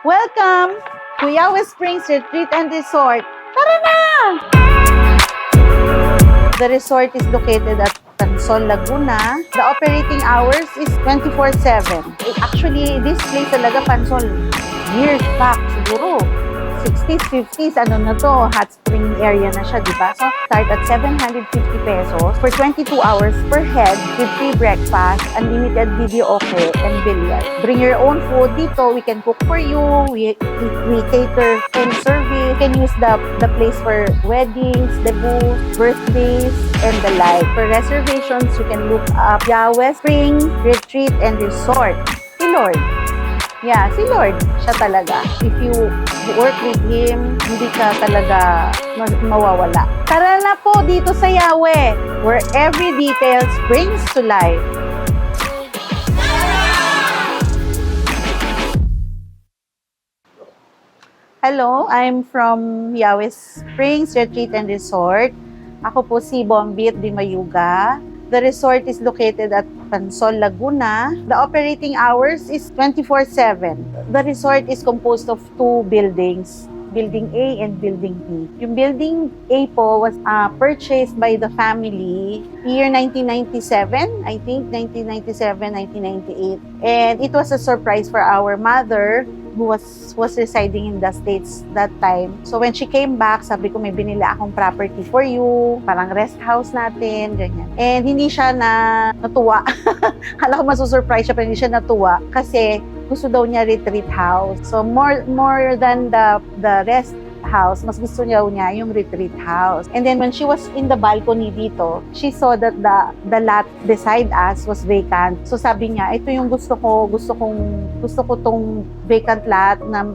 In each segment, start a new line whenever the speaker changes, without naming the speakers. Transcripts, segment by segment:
Welcome to Yahweh Springs Retreat and Resort. Tara na! The resort is located at Tansol, Laguna. The operating hours is 24/7. Actually, this place talaga, Tansol, years back, siguro 60s, 50s, ano na to, hot spring area na siya, di ba? So, start at 750 pesos for 22 hours per head with free breakfast, unlimited video okay, and billiard. Bring your own food dito. We can cook for you. We cater food service. You can use the place for weddings, debuts, birthdays, and the like. For reservations, you can look up Yahweh Spring Retreat and Resort. Si Lord. Yeah, si Lord, siya talaga. If you work with Him, hindi ka talaga mawawala. Tara na po dito sa Yahweh, where every detail springs to life. Hello, I'm from Yahweh Springs Retreat and Resort. Ako po si Bombit Di Mayuga. The resort is located at Tansol, Laguna. The operating hours is 24/7. The resort is composed of two buildings, Building A and Building B. Yung Building A po was purchased by the family year 1997, I think 1997, 1998. And it was a surprise for our mother who was residing in the States that time. So when she came back, sabi ko, may binila akong property for you, parang rest house natin, ganyan. And hindi siya natuwa. Kala ko masusurprise siya, pero hindi siya natuwa kasi gusto daw niya retreat house. So more than the rest house, mas gusto niya yung retreat house. And then when she was in the balcony dito, she saw that the lot beside us was vacant. So sabi niya, ito yung gusto ko tong vacant lot na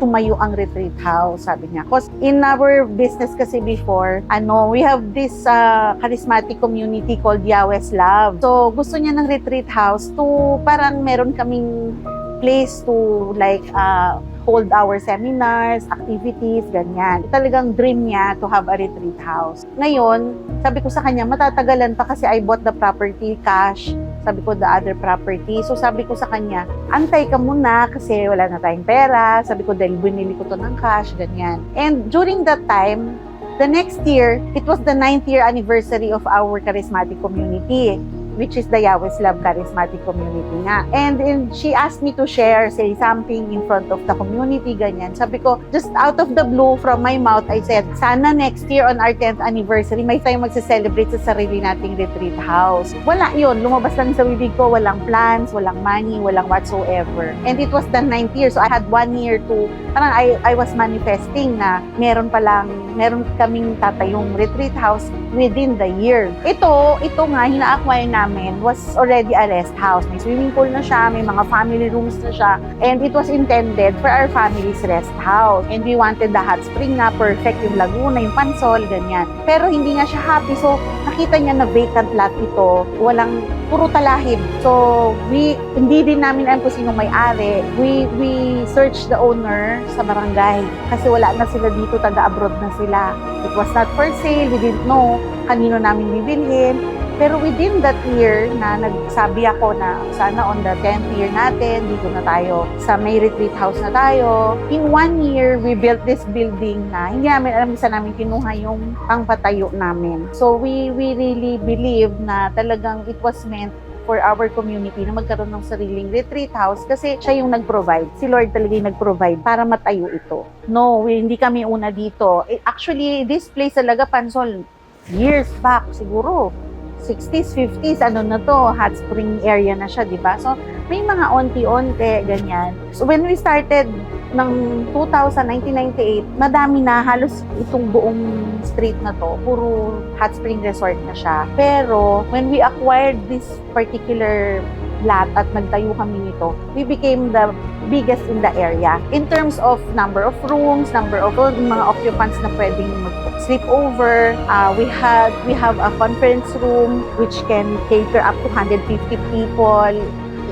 tumayo ang retreat house, sabi niya. Because in our business kasi before, we have this charismatic community called Yahweh's Love. So gusto niya ng retreat house to parang meron kaming place to hold our seminars, activities, ganyan. Talagang dream niya to have a retreat house. Ngayon, sabi ko sa kanya, matatagalan pa kasi I bought the property cash. Sabi ko, the other property. So sabi ko sa kanya, antay ka muna kasi wala na tayong pera. Sabi ko, dahil binili ko to ng cash, ganyan. And during that time, the next year, it was the 9th year anniversary of our charismatic community, which is the Yahweh's Love Charismatic Community nga. And she asked me to say something in front of the community, ganyan. Sabi ko, just out of the blue from my mouth, I said, sana next year on our 10th anniversary, may tayo magse-celebrate sa sarili nating retreat house. Wala yun, lumabas lang sa bibig ko, walang plans, walang money, walang whatsoever. And it was the 9th year, so I had 1 year to, parang I was manifesting na meron kaming tatayong retreat house within the year. Ito nga, hina-acquire namin was already a rest house. May swimming pool na siya, may mga family rooms na siya, and it was intended for our family's rest house. And we wanted the hot spring na perfect, yung Laguna, yung Tansol, ganyan. Pero hindi nga siya happy, so nakita niya na vacant lot ito, puro talahib. So, hindi din namin alam kung sino may-ari. We searched the owner sa barangay kasi wala na sila dito, taga-abroad na sila. It was not for sale, we didn't know kanino namin bibilhin. Pero within that year na nagsabi ako na sana on the 10th year natin, dito na tayo, sa may retreat house na tayo. In 1 year, we built this building na hindi namin alam saan namin kinuha yung pangpatayo namin. So we really believe na talagang it was meant for our community na magkaroon ng sariling retreat house kasi siya yung nag-provide. Si Lord talaga yung nag-provide para matayo ito. No, hindi kami una dito. Actually, this place talaga, Tansol, years back siguro. 60s, 50s, na to, hot spring area na siya, di ba? So, may mga onti-onti, ganyan. So, when we started ng 1998, madami na, halos itong buong street na to, puro hot spring resort na siya. Pero, when we acquired this particular lot at nagtayo kami nito, we became the biggest in the area. In terms of number of rooms, number of mga occupants na pwedeng sleep over, we have a conference room which can cater up to 150 people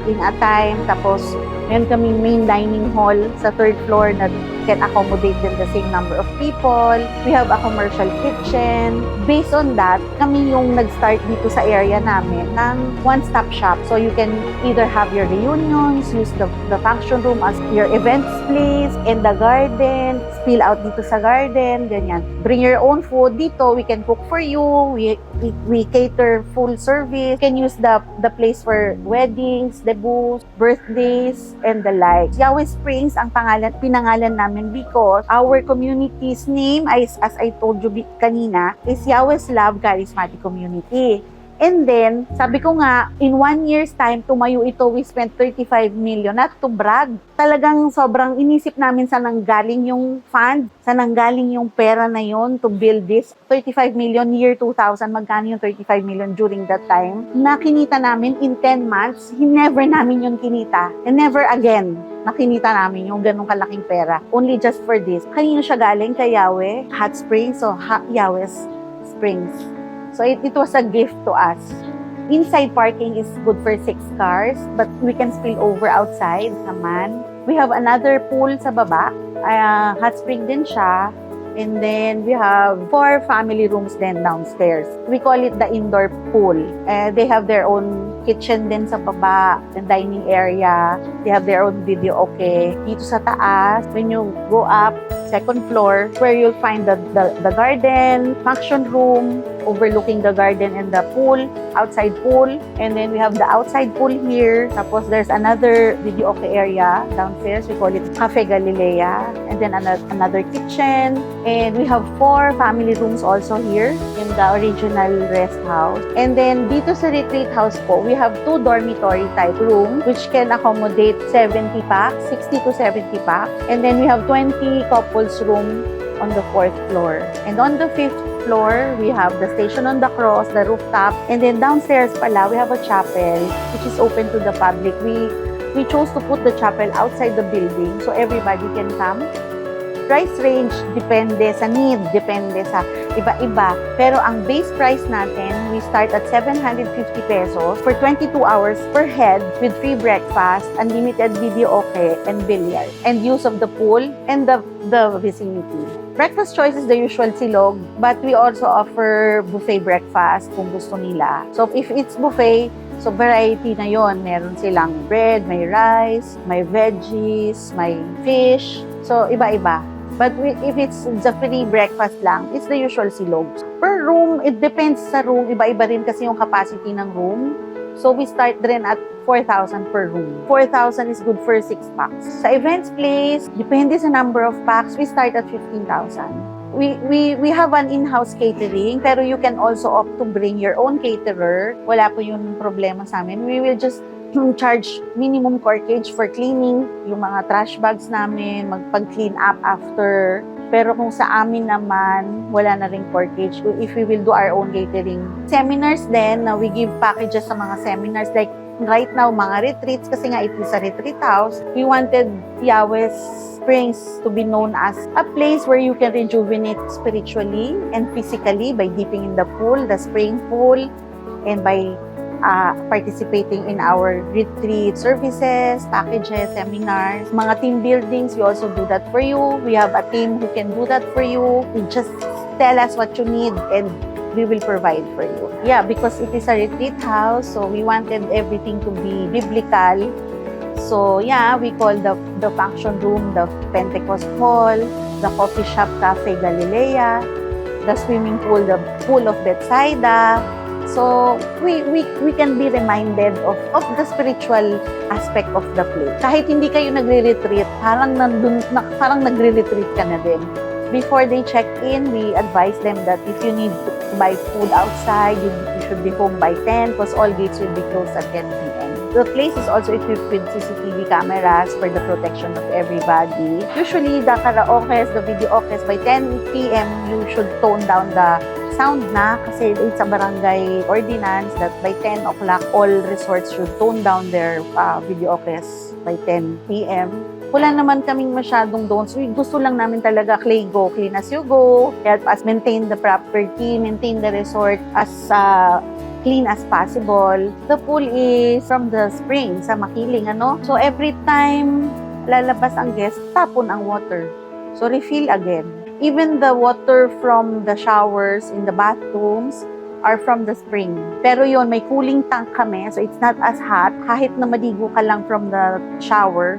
in a time. Tapos Meron kaming main dining hall sa third floor na can accommodate din the same number of people. We have a commercial kitchen. Based on that, kami yung nag-start dito sa area namin ng one-stop shop. So you can either have your reunions, use the function room as your events place, in the garden, spill out dito sa garden, ganyan. Bring your own food dito. We can cook for you. We cater full service. You can use the place for weddings, debuts, birthdays, and the like. Yahweh Springs ang pinangalan namin because our community's name, as I told you kanina, is Yahweh's Love Charismatic Community. And then, sabi ko nga, in 1 year's time, tumayo ito, we spent 35 million. Not to brag. Talagang sobrang inisip namin saan nanggaling yung fund, saan nanggaling yung pera na yon to build this. 35 million year 2000, magkano yung 35 million during that time? Na kinita namin in 10 months, never namin yun kinita. And never again nakinita namin yung ganong kalaking pera. Only just for this. Kanino siya galing? Kay Yahweh Hot Springs, so Yahweh's Springs. So it was a gift to us. Inside parking is good for 6 cars, but we can spill over outside naman. We have another pool sa baba. Hot spring din siya. And then we have 4 family rooms then downstairs. We call it the indoor pool. They have their own kitchen din sa baba, the dining area. They have their own video okay. Dito sa taas, when you go up, second floor, where you'll find the garden, function room, overlooking the garden and the pool, outside pool. And then we have the outside pool here. Tapos there's another video okay area downstairs. We call it Cafe Galilea. And then another kitchen. And we have 4 family rooms also here in the original rest house. And then dito sa retreat house po, we have 2 dormitory type room which can accommodate 70 packs, 60 to 70 packs. And then we have 20 couples room on the 4th floor. And on the 5th floor, we have the Station on the Cross, the rooftop. And then downstairs pala, we have a chapel which is open to the public. We chose to put the chapel outside the building so everybody can come. Price range depende sa need, depende sa iba-iba. Pero ang base price natin, we start at 750 pesos for 22 hours per head with free breakfast, unlimited video okay, and billiard, and use of the pool and the vicinity. Breakfast choice is the usual silog, but we also offer buffet breakfast kung gusto nila. So if it's buffet, so variety na yon. Meron silang bread, may rice, may veggies, may fish. So iba-iba. But if it's the free breakfast lang, it's the usual silog. Per room, it depends sa room. Iba-iba rin kasi yung capacity ng room. So we start rin at 4,000 per room. 4,000 is good for 6 packs. Sa events place, depende sa number of packs, we start at 15,000. We have an in-house catering, pero you can also opt to bring your own caterer. Wala po yung problema sa amin. We will just charge minimum corkage for cleaning yung mga trash bags namin, magpag-clean up after. Pero kung sa amin naman, wala na ring corkage if we will do our own catering. Seminars din, we give packages sa mga seminars like right now, mga retreats, kasi nga it is a retreat house. We wanted Yahweh Springs to be known as a place where you can rejuvenate spiritually and physically by dipping in the pool, the spring pool, and by participating in our retreat services, packages, seminars, mga team buildings. We also do that for you. We have a team who can do that for you. You just tell us what you need and we will provide for you. Yeah, because it is a retreat house, so we wanted everything to be biblical. So yeah, we call the function room the Pentecost Hall, the coffee shop Cafe Galilea, the swimming pool, the Pool of Bethsaida. So we can be reminded of the spiritual aspect of the place. Kahit hindi kayo nagre-retreat, parang nagre-retreat ka na din. Before they check in, we advise them that if you need to buy food outside, you should be home by 10 because all gates will be closed at 10 p.m. The place is also equipped with CCTV cameras for the protection of everybody. Usually, the karaoke, the video okay, by 10 p.m., you should tone down the sound na kasi it's a barangay ordinance that by 10 o'clock, all resorts should tone down their video okay by 10 p.m. Wala naman kaming masyadong don'ts. Gusto lang namin talaga clean as you go, help us maintain the property, maintain the resort as clean as possible. The pool is from the spring sa Makiling, ano? So every time lalabas ang guest, tapon ang water. So refill again. Even the water from the showers in the bathrooms are from the spring. Pero yon may cooling tank kami, so it's not as hot. Kahit na maligo ka lang from the shower,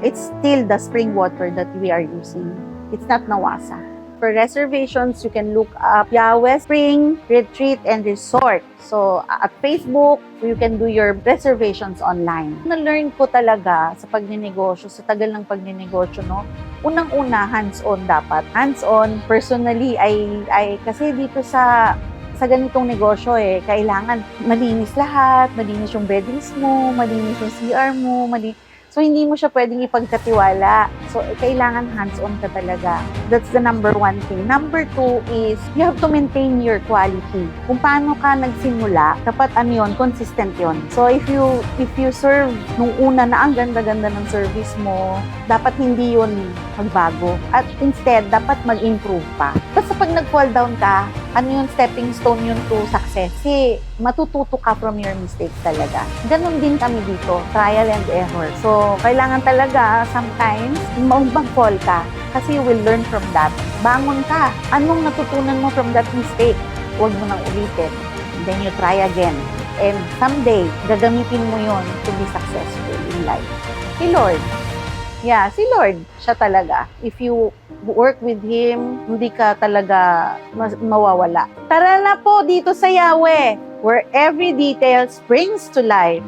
it's still the spring water that we are using. It's not nawasa. For reservations, you can look up Yahweh Spring Retreat and Resort. So, at Facebook, you can do your reservations online. Na-learn ko talaga sa pagninegosyo, sa tagal ng pagninegosyo, no? Unang-una, hands-on dapat. Hands-on, personally, ay kasi dito sa ganitong negosyo kailangan malinis lahat, malinis yung beddings mo, malinis yung CR mo, so hindi mo siya pwedeng ipagkatiwala. So kailangan hands-on ka talaga. That's the number one thing. Number two is you have to maintain your quality. Kung paano ka nagsimula, dapat consistent yon. So if you serve nung una na ang ganda-ganda ng service mo, dapat hindi yun magbago. At instead, dapat mag-improve pa. Basta pag nag-fall down ka, stepping stone yun to success. Kasi matututo ka from your mistakes talaga. Ganon din kami dito, trial and error. So, kailangan talaga sometimes mag-fall ka kasi you will learn from that. Bangon ka. Anong natutunan mo from that mistake? Huwag mo nang ulitin. Then you try again. And someday, gagamitin mo yon to be successful in life. Si Lord. Yeah, si Lord. Siya talaga. If you work with Him, hindi ka talaga mawawala. Tara na po dito sa Yahweh, where every detail springs to life.